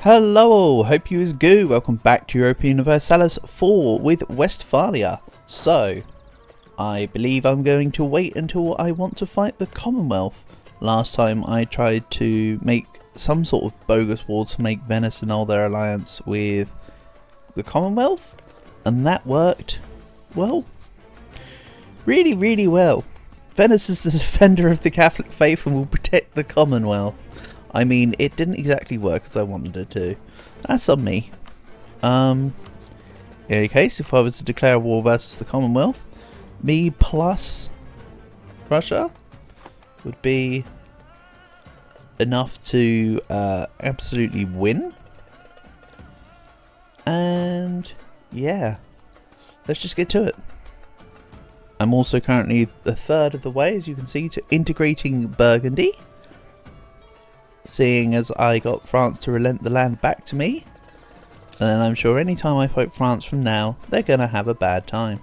Hello all, hope you is good. Welcome back to European Universalis 4 with Westphalia. So, I believe I'm going to wait until I want to fight the Commonwealth. Last time I tried to make some sort of bogus war to make Venice annul their alliance with the Commonwealth. And that worked, well, really well. Venice is the defender of the Catholic faith and will protect the Commonwealth. I mean, it didn't exactly work as I wanted it to. That's on me. In any case, if I was to declare a war versus the Commonwealth, me plus Russia would be enough to absolutely win. And yeah, let's just get to it. I'm also currently a third of the way, as you can see, to integrating Burgundy. Seeing as I got France to relent the land back to me. And I'm sure anytime I fight France from now, they're going to have a bad time.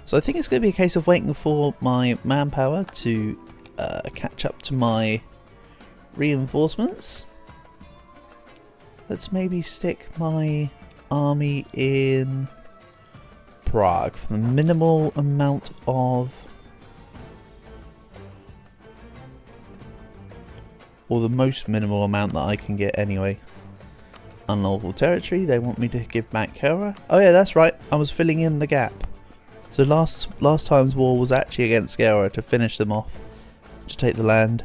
So I think it's going to be a case of waiting for my manpower to catch up to my reinforcements. Let's maybe stick my army in Prague for the minimal amount of... or the most minimal amount that I can get anyway. Unlawful territory, they want me to give back Kera. Oh yeah, that's right, I was filling in the gap. So last time's war was actually against Kera to finish them off, to take the land.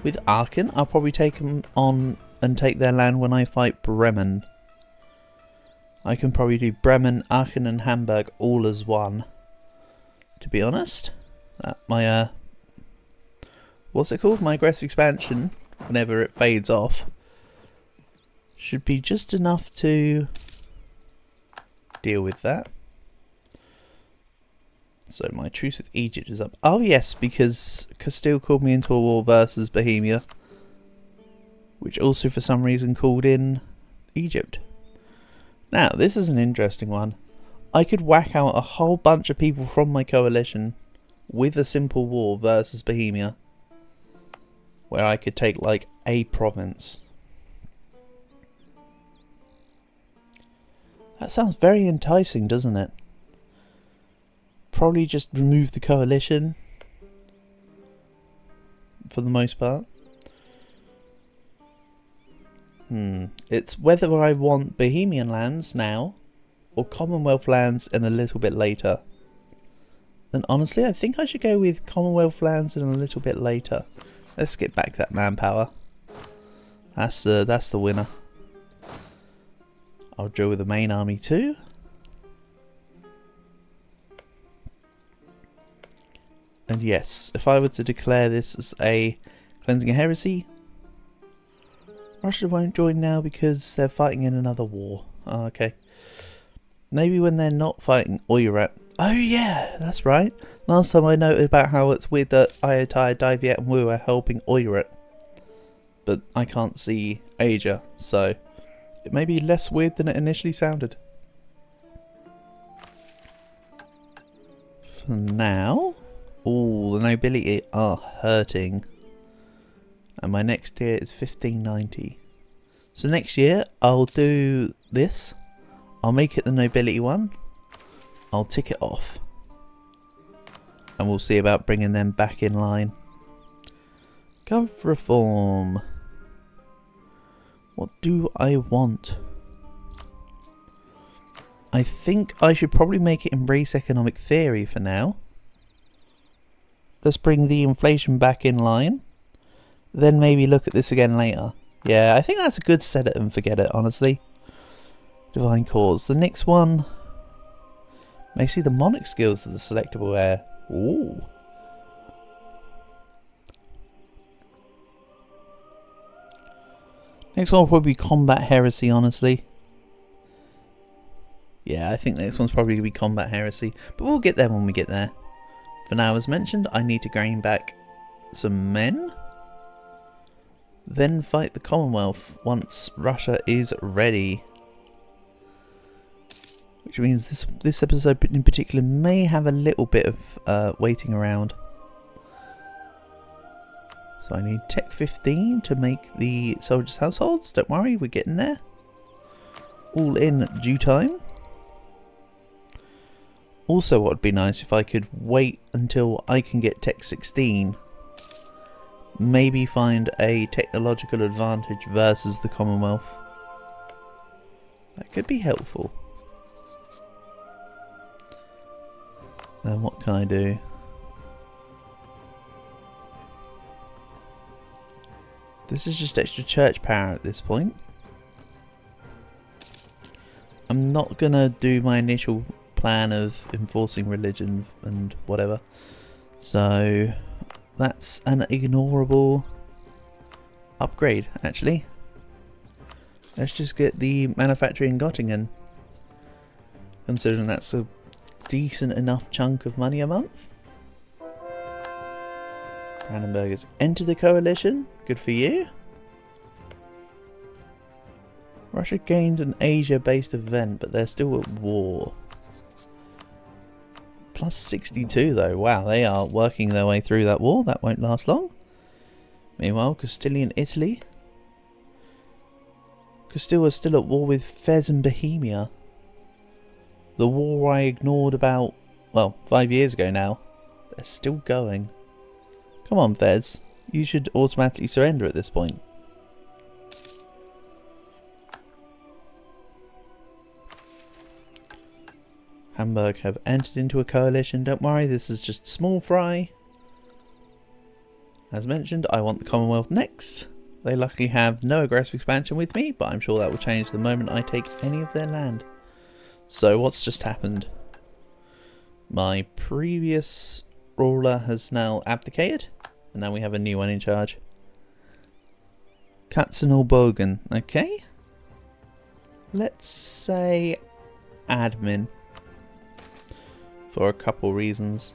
With Aachen, I'll probably take them on and take their land when I fight Bremen. I can probably do Bremen, Aachen and Hamburg all as one. To be honest, my what's it called? My aggressive expansion, whenever it fades off, should be just enough to deal with that. So my truce with Egypt is up. Oh yes, because Castile called me into a war versus Bohemia, which also for some reason called in Egypt. Now, this is an interesting one. I could whack out a whole bunch of people from my coalition with a simple war versus Bohemia, where I could take like a province. That sounds very enticing, doesn't it? Probably just remove the coalition for the most part. It's whether I want Bohemian lands now or Commonwealth lands in a little bit later. And honestly, I think I should go with Commonwealth lands in a little bit later. Let's get back that manpower. That's the winner. I'll drill with the main army too. And yes, if I were to declare this as a cleansing a heresy, Russia won't join now because they're fighting in another war. Oh, okay. Maybe when they're not fighting Oirat. Oh yeah, that's right. Last time I noted about how it's weird that Ayatai, Diviet and Wu are helping Oirat. But I can't see Asia, so it may be less weird than it initially sounded. For now... ooh, the nobility are hurting. And my next tier is 1590. So next year I'll do this. I'll make it the nobility one. I'll tick it off. And we'll see about bringing them back in line. Gov reform. What do I want? I think I should probably make it embrace economic theory for now. Let's bring the inflation back in line. Then maybe look at this again later. Yeah, I think that's a good set it and forget it, honestly. Divine cause. The next one... may see the monarch skills of the selectable heir. Ooh. Next one will probably be combat heresy, honestly. Yeah, I think the next one's probably going to be combat heresy. But we'll get there when we get there. For now, as mentioned, I need to gain back some men. Then fight the Commonwealth once Russia is ready. Which means this episode in particular may have a little bit of waiting around. So I need Tech 15 to make the soldiers' households. Don't worry, we're getting there. All in due time. Also, what would be nice if I could wait until I can get Tech 16. Maybe find a technological advantage versus the Commonwealth. That could be helpful. Then what can I do? This is just extra church power at this point. I'm not gonna do my initial plan of enforcing religion and whatever. So that's an ignorable upgrade, actually. Let's just get the manufacturing in Göttingen. Considering that's a decent enough chunk of money a month. Brandenburgers enter the coalition. Good for you. Russia gained an Asia-based event, but they're still at war. Plus 62 though. Wow, they are working their way through that war. That won't last long. Meanwhile, Castilian Italy. Castile is still at war with Fez and Bohemia. The war I ignored about, well, 5 years ago now. They're still going. Come on, Fez. You should automatically surrender at this point. Hamburg have entered into a coalition. Don't worry, this is just small fry. As mentioned, I want the Commonwealth next. They luckily have no aggressive expansion with me, but I'm sure that will change the moment I take any of their land. So what's just happened? My previous ruler has now abdicated, and now we have a new one in charge. Katzenelbogen, okay. Let's say admin. For a couple reasons.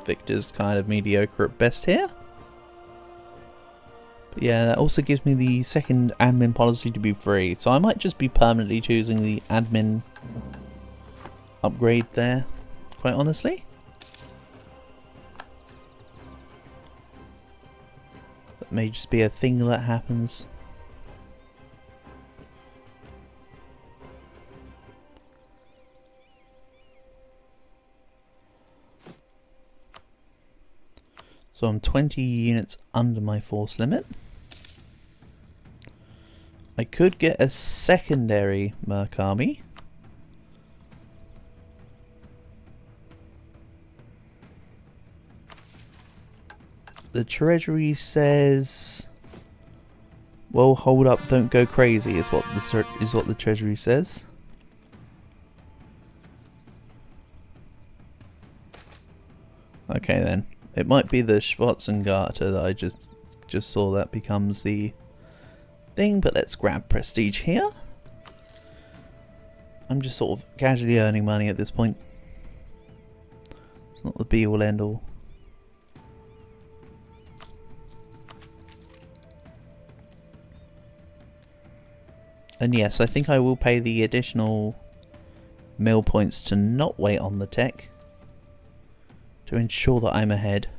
Victor's kind of mediocre at best here. But yeah, that also gives me the second admin policy to be free. So I might just be permanently choosing the admin upgrade there, quite honestly. That may just be a thing that happens. So I'm 20 units under my force limit. I could get a secondary Merc army. The treasury says, well, hold up, don't go crazy is what the treasury says. Okay then. It might be the Schwarzengarter that I just saw that becomes the thing, but let's grab prestige here. I'm just sort of casually earning money at this point. It's not the be all end all. And yes, I think I will pay the additional mill points to not wait on the tech, to ensure that I'm ahead.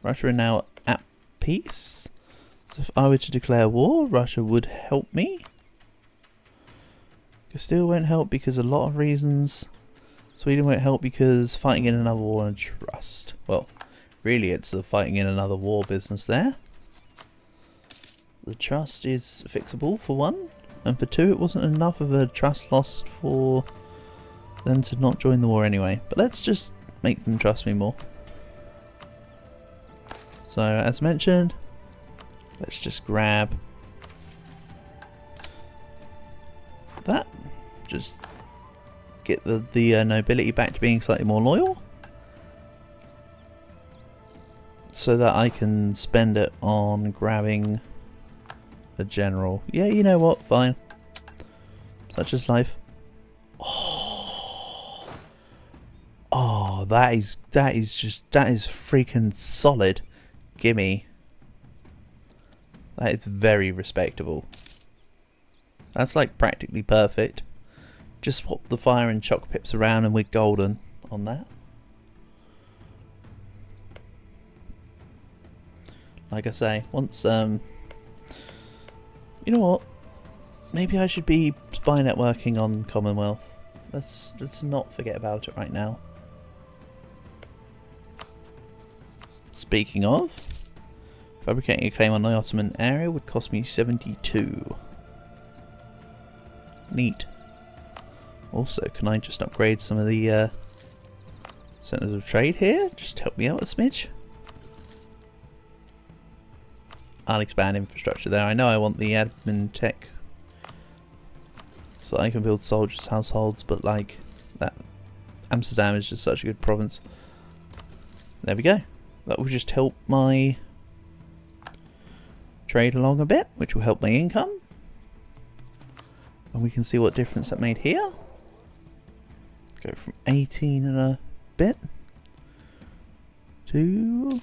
Russia are now at peace. So if I were to declare war, Russia would help me. Castile won't help because of a lot of reasons. Sweden won't help because fighting in another war and trust. Well, really it's the fighting in another war business there. The trust is fixable for one. And for two, it wasn't enough of a trust lost for them to not join the war anyway. But let's just make them trust me more. So, as mentioned, let's just grab that. Just get the nobility back to being slightly more loyal. So that I can spend it on grabbing a general. Yeah, you know what? Fine. Such is life. Oh, that is freaking solid. Gimme. That is very respectable. That's like practically perfect. just swap the fire and choc pips around and we're golden on that. Like I say, once you know what? Maybe I should be spy networking on Commonwealth. Let's not forget about it right now. Speaking of, fabricating a claim on the Ottoman area would cost me 72. Neat. Also, can I just upgrade some of the centers of trade here? Just help me out a smidge. I'll expand infrastructure there. I know I want the admin tech so I can build soldiers' households, but like that, Amsterdam is just such a good province. There we go. That will just help my trade along a bit, which will help my income. And we can see what difference that made here. Go from 18 and a bit to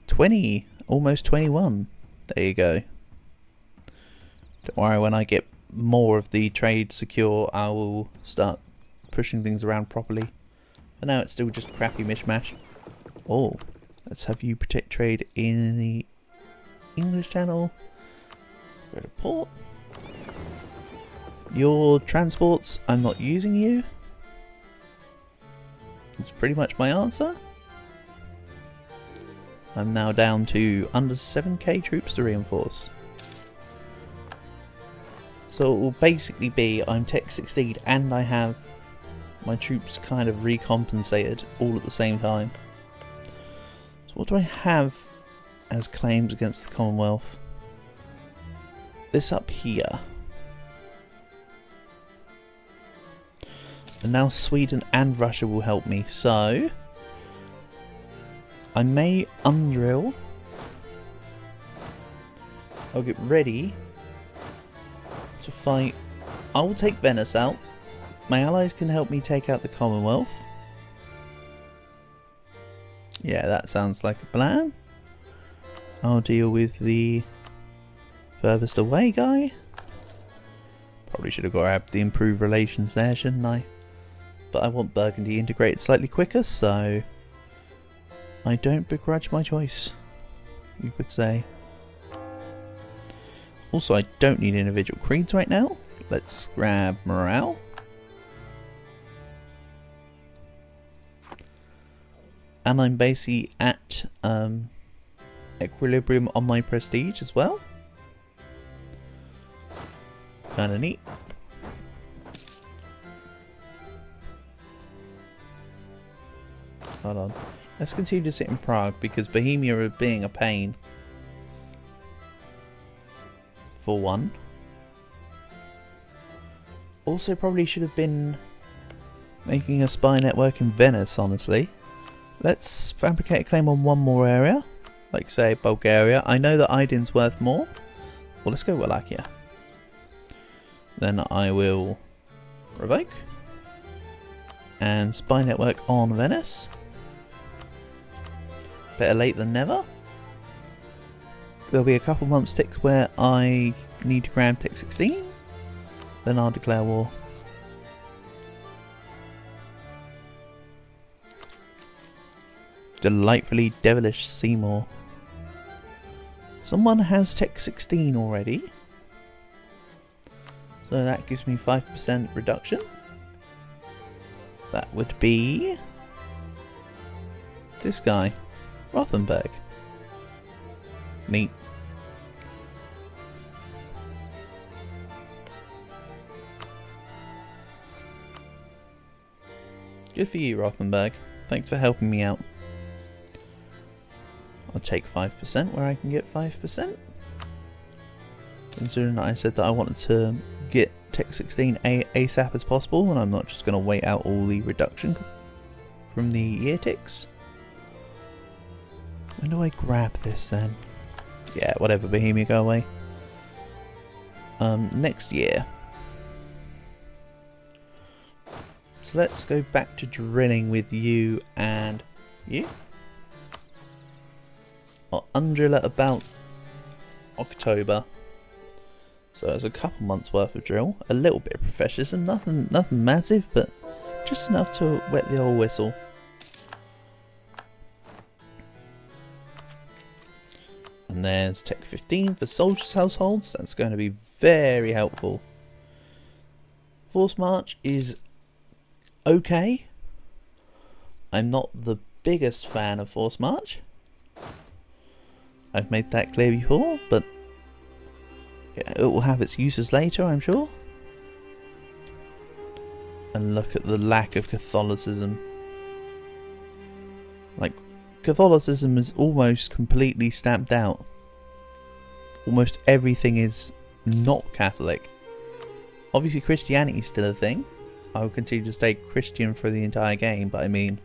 20, almost 21. There you go. Don't worry, when I get more of the trade secure, I will start pushing things around properly. For now, it's still just crappy mishmash. Oh, let's have you protect trade in the English Channel. Go to port. Your transports, I'm not using you. That's pretty much my answer. I'm now down to under 7k troops to reinforce. So it will basically be I'm Tech 16 and I have my troops kind of recompensated all at the same time. So what do I have as claims against the Commonwealth? This up here. And now Sweden and Russia will help me, so I may undrill. I'll get ready to fight. I will take Venice out. My allies can help me take out the Commonwealth. Yeah, that sounds like a plan. I'll deal with the furthest away guy. Probably should have grabbed the improved relations there, shouldn't I? But I want Burgundy integrated slightly quicker, so I don't begrudge my choice, you could say. Also, I don't need individual creeds right now. Let's grab morale. And I'm basically at equilibrium on my prestige as well. Kinda neat. Hold on. Let's continue to sit in Prague because Bohemia are being a pain. For one. Also probably should have been making a spy network in Venice, honestly. Let's fabricate a claim on one more area. Like say Bulgaria. I know that Aydin's worth more. Well, let's go Wallachia. Then I will revoke. And spy network on Venice. Better late than never. There'll be a couple months ticks where I need to grab Tech 16. Then I'll declare war. Delightfully devilish Seymour. Someone has Tech 16 already. So that gives me 5% reduction. That would be this guy. Rothenburg. Neat. Good for you, Rothenburg. Thanks for helping me out. I'll take 5% where I can get 5%. Considering that I said that I wanted to get Tech 16 ASAP as possible, and I'm not just going to wait out all the reduction from the year ticks. When do I grab this then? Yeah, whatever, Bohemia, go away. Next year. So let's go back to drilling with you and you. I'll undrill at about October. So it's a couple months worth of drill, a little bit of professionalism, nothing massive, but just enough to wet the old whistle. And there's Tech 15 for soldiers' households. That's going to be very helpful. Force March is okay. I'm not the biggest fan of Force March. I've made that clear before, but yeah, it will have its uses later, I'm sure. And look at the lack of Catholicism. Like, Catholicism is almost completely stamped out. Almost everything is not Catholic. Obviously Christianity is still a thing. I will continue to stay Christian for the entire game, but I mean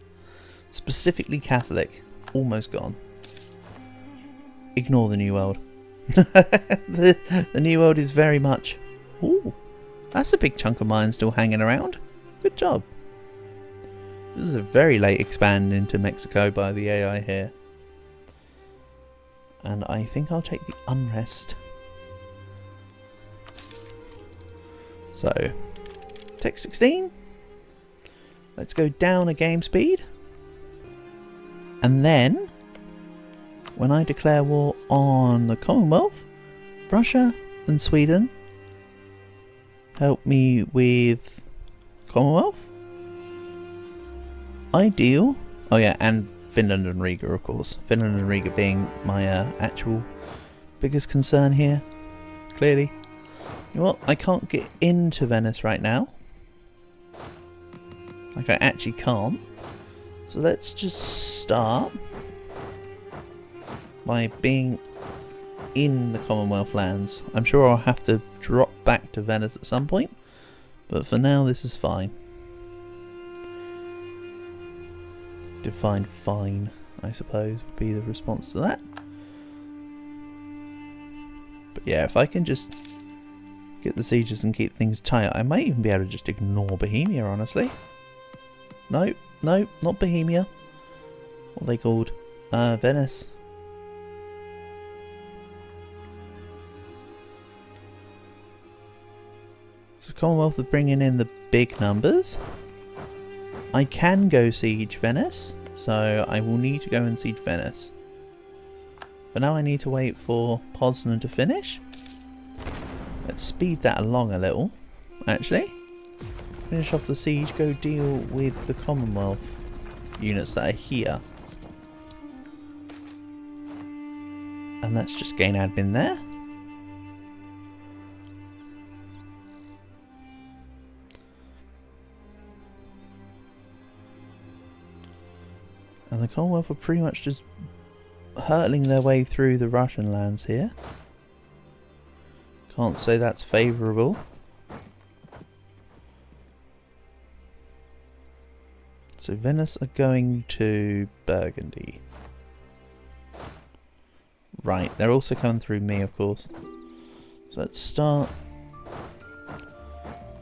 specifically Catholic, almost gone. Ignore the New World. the New World is very much... Ooh, that's a big chunk of mine still hanging around. Good job. This is a very late expand into Mexico by the AI here. And I think I'll take the unrest. So, Tech 16. Let's go down a game speed. And then, when I declare war on the Commonwealth, Russia and Sweden help me with Commonwealth. Ideal. Oh yeah, and Finland and Riga, of course. Finland and Riga being my actual biggest concern here. Clearly. You know what? I can't get into Venice right now. Like, I actually can't. So let's just start by being in the Commonwealth lands. I'm sure I'll have to drop back to Venice at some point. But for now, this is fine. Define fine, I suppose, would be the response to that. But yeah, if I can just get the sieges and keep things tight, I might even be able to just ignore Bohemia, honestly. No, no, not Bohemia. What are they called? Venice. So Commonwealth are bringing in the big numbers. I can go siege Venice, so I will need to go and siege Venice. But now I need to wait for Poznan to finish. Let's speed that along a little, actually. Finish off the siege, go deal with the Commonwealth units that are here. And let's just gain admin there. And the Commonwealth are pretty much just hurtling their way through the Russian lands here. Can't say that's favourable. So Venice are going to Burgundy. Right, they're also coming through me, of course. So let's start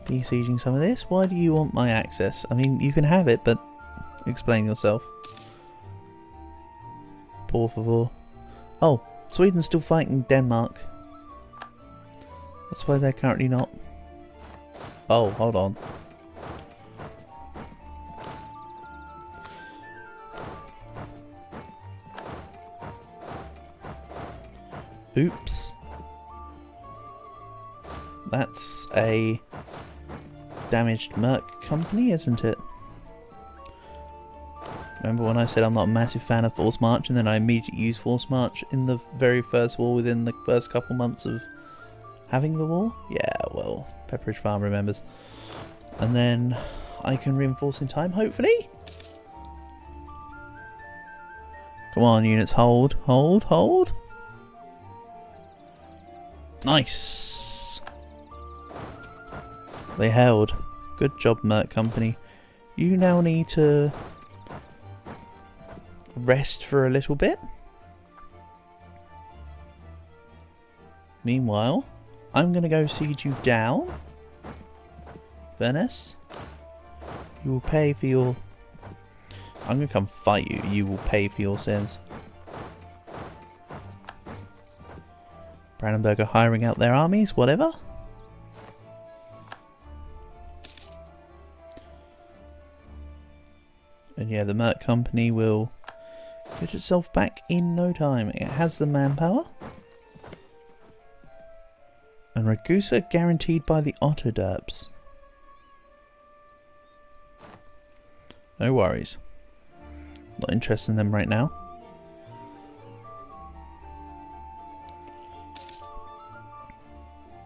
besieging some of this. Why do you want my access? I mean, you can have it, but explain yourself. Por favor. Oh, Sweden's still fighting Denmark. That's why they're currently not. Oh, hold on. Oops. That's a damaged Merc company, isn't it? Remember when I said I'm not a massive fan of Force March, and then I immediately used Force March in the very first war within the first couple months of having the war? Yeah, well, Pepperidge Farm remembers. And then I can reinforce in time, hopefully? Come on, units, hold, hold, hold. Nice! They held. Good job, Merc Company. You now need to rest for a little bit. Meanwhile, I'm going to go siege you down. Venice. You will pay for your... I'm going to come fight you. You will pay for your sins. Brandenburg are hiring out their armies, whatever. And yeah, the Merc Company will get itself back in no time. It has the manpower. And Ragusa guaranteed by the Ottoderps. No worries. Not interested in them right now.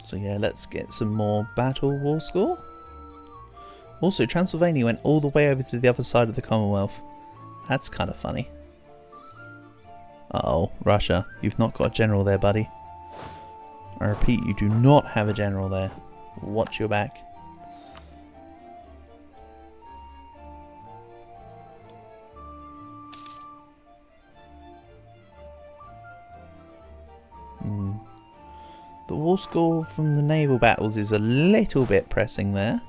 So yeah, let's get some more battle war score. Also, Transylvania went all the way over to the other side of the Commonwealth. That's kind of funny. Uh-oh, Russia, you've not got a general there, buddy. I repeat, you do not have a general there. Watch your back. The war score from the naval battles is a little bit pressing there.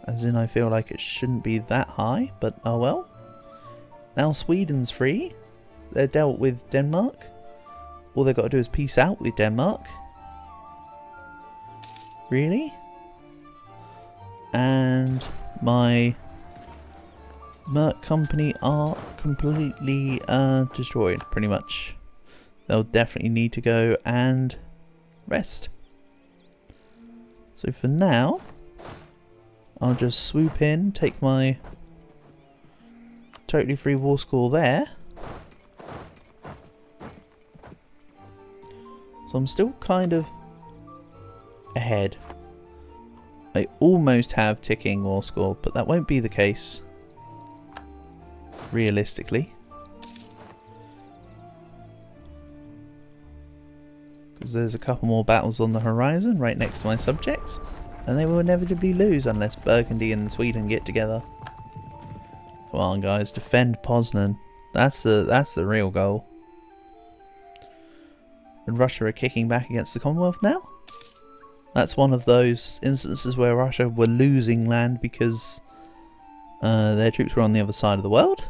As in, I feel like it shouldn't be that high, but oh well. Now Sweden's free. They're dealt with Denmark. All they've got to do is peace out with Denmark. Really? And my Merc Company are completely destroyed, pretty much. They'll definitely need to go and rest. So for now, I'll just swoop in, take my totally free war score there. So I'm still kind of ahead. I almost have ticking war score, but that won't be the case realistically. Because there's a couple more battles on the horizon right next to my subjects, and they will inevitably lose unless Burgundy and Sweden get together. Come on guys, defend Poznan. That's the real goal. And Russia are kicking back against the Commonwealth now. That's one of those instances where Russia were losing land because their troops were on the other side of the world.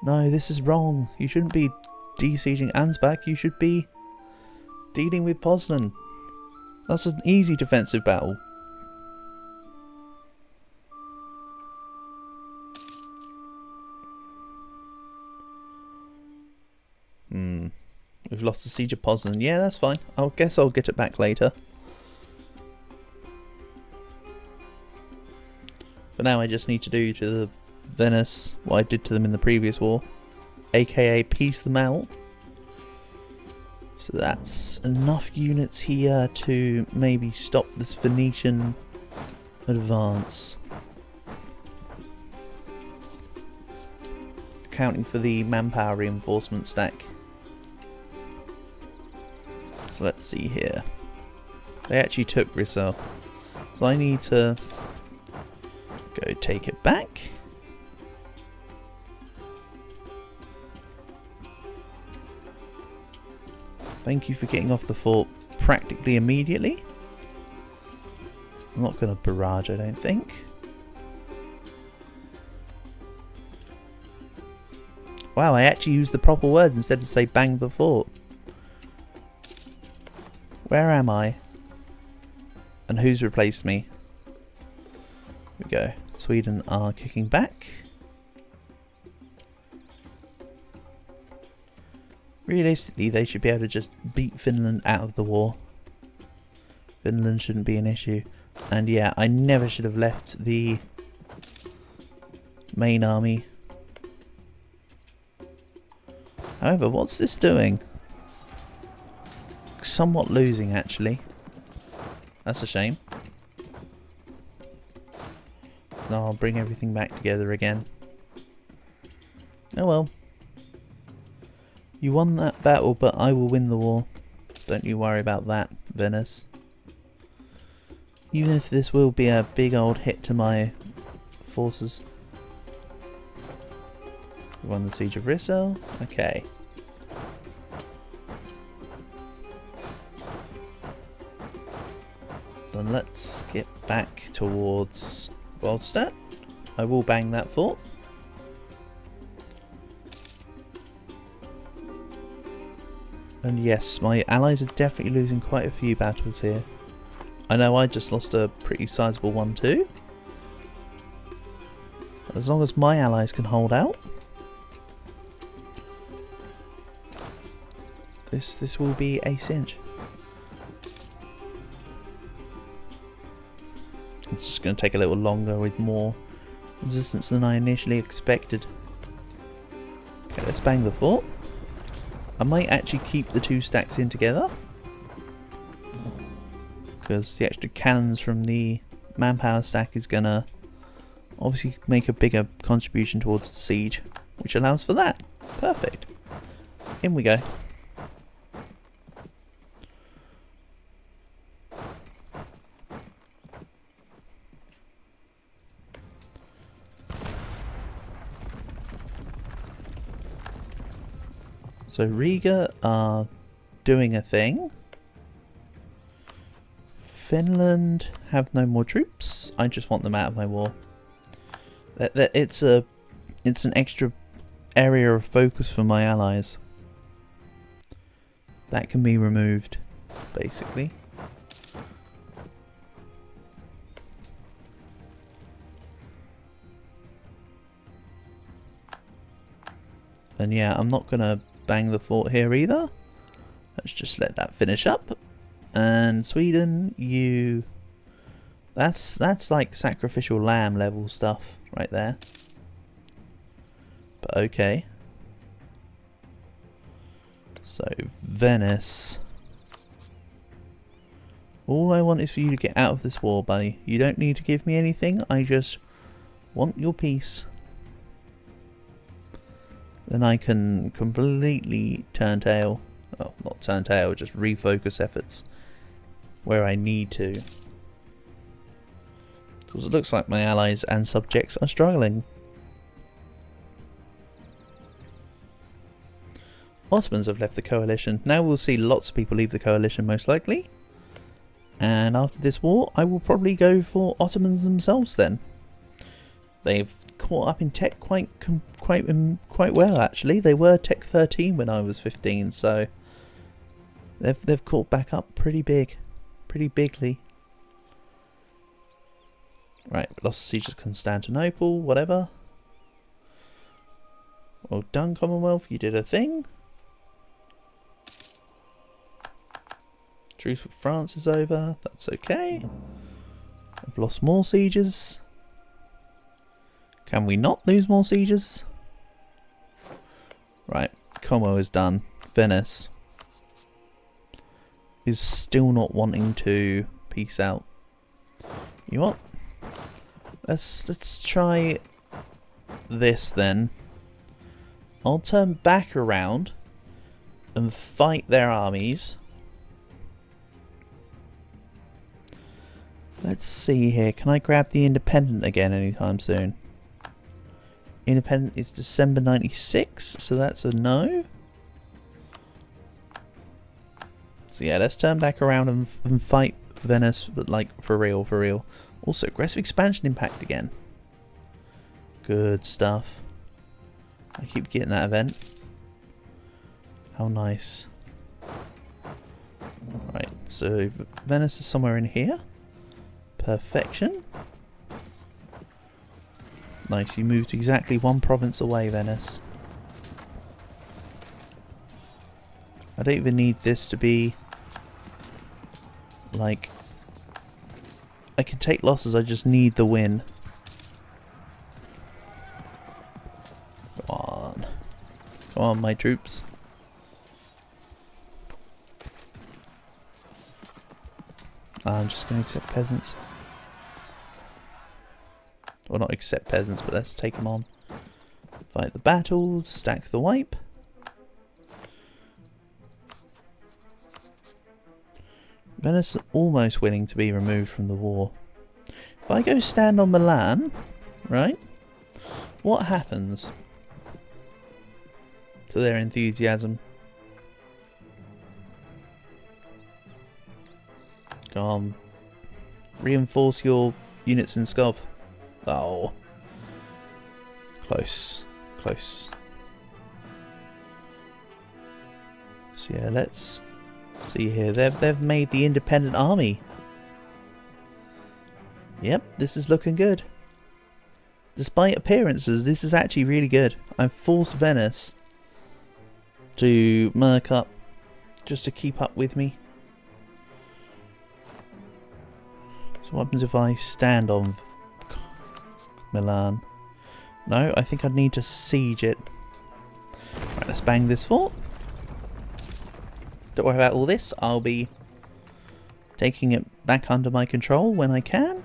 No, this is wrong. You shouldn't be besieging Ansbach. You should be dealing with Poznan. That's an easy defensive battle. We've lost the siege of Poznan. Yeah, that's fine. I guess I'll get it back later. For now, I just need to do to the Venice what I did to them in the previous war, aka piece them out. So that's enough units here to maybe stop this Venetian advance. Accounting for the manpower reinforcement stack. So let's see here. They actually took Rissel. So I need to go take it back. Thank you for getting off the fort practically immediately. I'm not going to barrage, I don't think. Wow, I actually used the proper words instead of say bang the fort. Where am I? And who's replaced me? Here we go. Sweden are kicking back. Realistically, they should be able to just beat Finland out of the war. Finland shouldn't be an issue. And yeah, I never should have left the main army. However, what's this doing? Somewhat losing, actually. That's a shame. So now I'll bring everything back together again. Oh well. You won that battle, but I will win the war. Don't you worry about that, Venice. Even if this will be a big old hit to my forces. We won the siege of Rissel. Okay. Then let's get back towards Waldstadt. I will bang that fort. And yes, my allies are definitely losing quite a few battles here. I know I just lost a pretty sizable one too. As long as my allies can hold out, this will be a cinch. It's just going to take a little longer with more resistance than I initially expected. Okay, let's bang the fort. I might actually keep the two stacks in together, because the extra cannons from the manpower stack is going to obviously make a bigger contribution towards the siege, which allows for that. Perfect. In we go. So Riga are doing a thing. Finland have no more troops. I just want them out of my war. It's an extra area of focus for my allies. That can be removed, basically. And yeah, I'm not gonna bang the fort here either. Let's just let that finish up. And Sweden, you... That's like sacrificial lamb level stuff right there. But okay. So, Venice. All I want is for you to get out of this war, buddy. You don't need to give me anything, I just want your peace. Then I can completely turn tail. Oh, not turn tail, just refocus efforts where I need to. Because it looks like my allies and subjects are struggling. Ottomans have left the coalition. Now we'll see lots of people leave the coalition most likely. And after this war, I will probably go for Ottomans themselves then. They've caught up in tech quite well actually. They were tech 13 when I was 15, so they've caught back up pretty bigly. Right, lost siege of Constantinople, whatever. Well done, Commonwealth, you did a thing. Truce with France is over, that's okay. I've lost more sieges. Can we not lose more sieges? Right, Como is done. Venice is still not wanting to peace out. You know what? Let's try this then. I'll turn back around and fight their armies. Let's see here. Can I grab the independent again anytime soon? Independent is December 96, so that's a no. So yeah, let's turn back around and fight Venice, but like for real. Also, aggressive expansion impact again. Good stuff. I keep getting that event. How nice. Right, so Venice is somewhere in here. Perfection. Nice, you moved exactly one province away, Venice. I don't even need this to be like... I can take losses, I just need the win. Come on. Come on, my troops. I'm just going to accept peasants. Well, not accept peasants, but let's take them on. Fight the battle, stack the wipe. Venice is almost willing to be removed from the war. If I go stand on Milan, right, what happens to their enthusiasm? Go on. Reinforce your units in Skov. Oh. Close. Close. So So yeah, let's see here. They've made the independent army. Yep, this is looking good. Despite appearances, this is actually really good. I've forced Venice to merc up just to keep up with me. So what happens if I stand on Milan? No, I think I'd need to siege it. Right, let's bang this fort. Don't worry about all this. I'll be taking it back under my control when I can.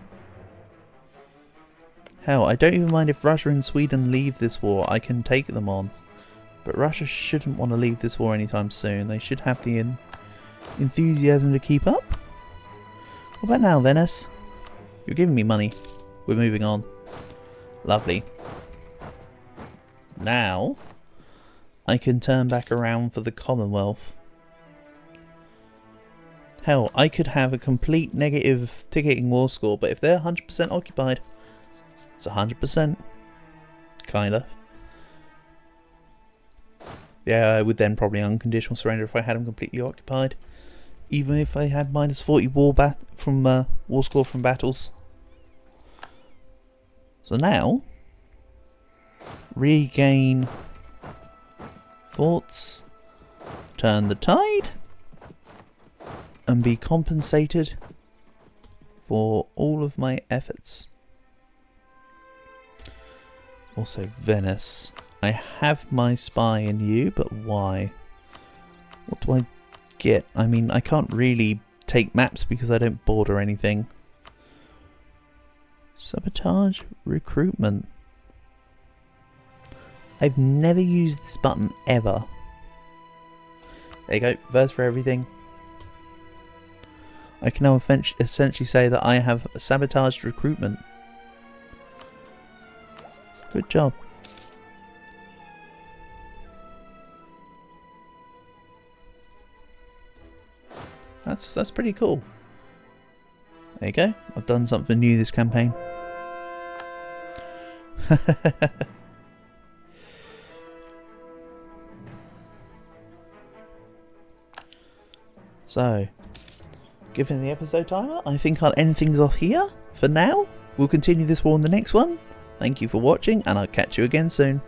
Hell, I don't even mind if Russia and Sweden leave this war. I can take them on. But Russia shouldn't want to leave this war anytime soon. They should have the enthusiasm to keep up. What about now, Venice? You're giving me money. We're moving on. Lovely. Now, I can turn back around for the Commonwealth. Hell, I could have a complete negative ticketing war score, but if they're 100% occupied, it's 100%. Kind of. Yeah, I would then probably unconditional surrender if I had them completely occupied. Even if I had minus 40 war score from battles. So now, regain forts, turn the tide, and be compensated for all of my efforts. Also Venice. I have my spy in you, but why? What do I get? I mean, I can't really take maps because I don't border anything. Sabotage recruitment. I've never used this button ever. There you go, verse for everything. I can now essentially say that I have sabotaged recruitment. Good job. That's pretty cool. There you go. I've done something new this campaign. So, given the episode timer, I think I'll end things off here for now. We'll continue this war in the next one. Thank you for watching, and I'll catch you again soon.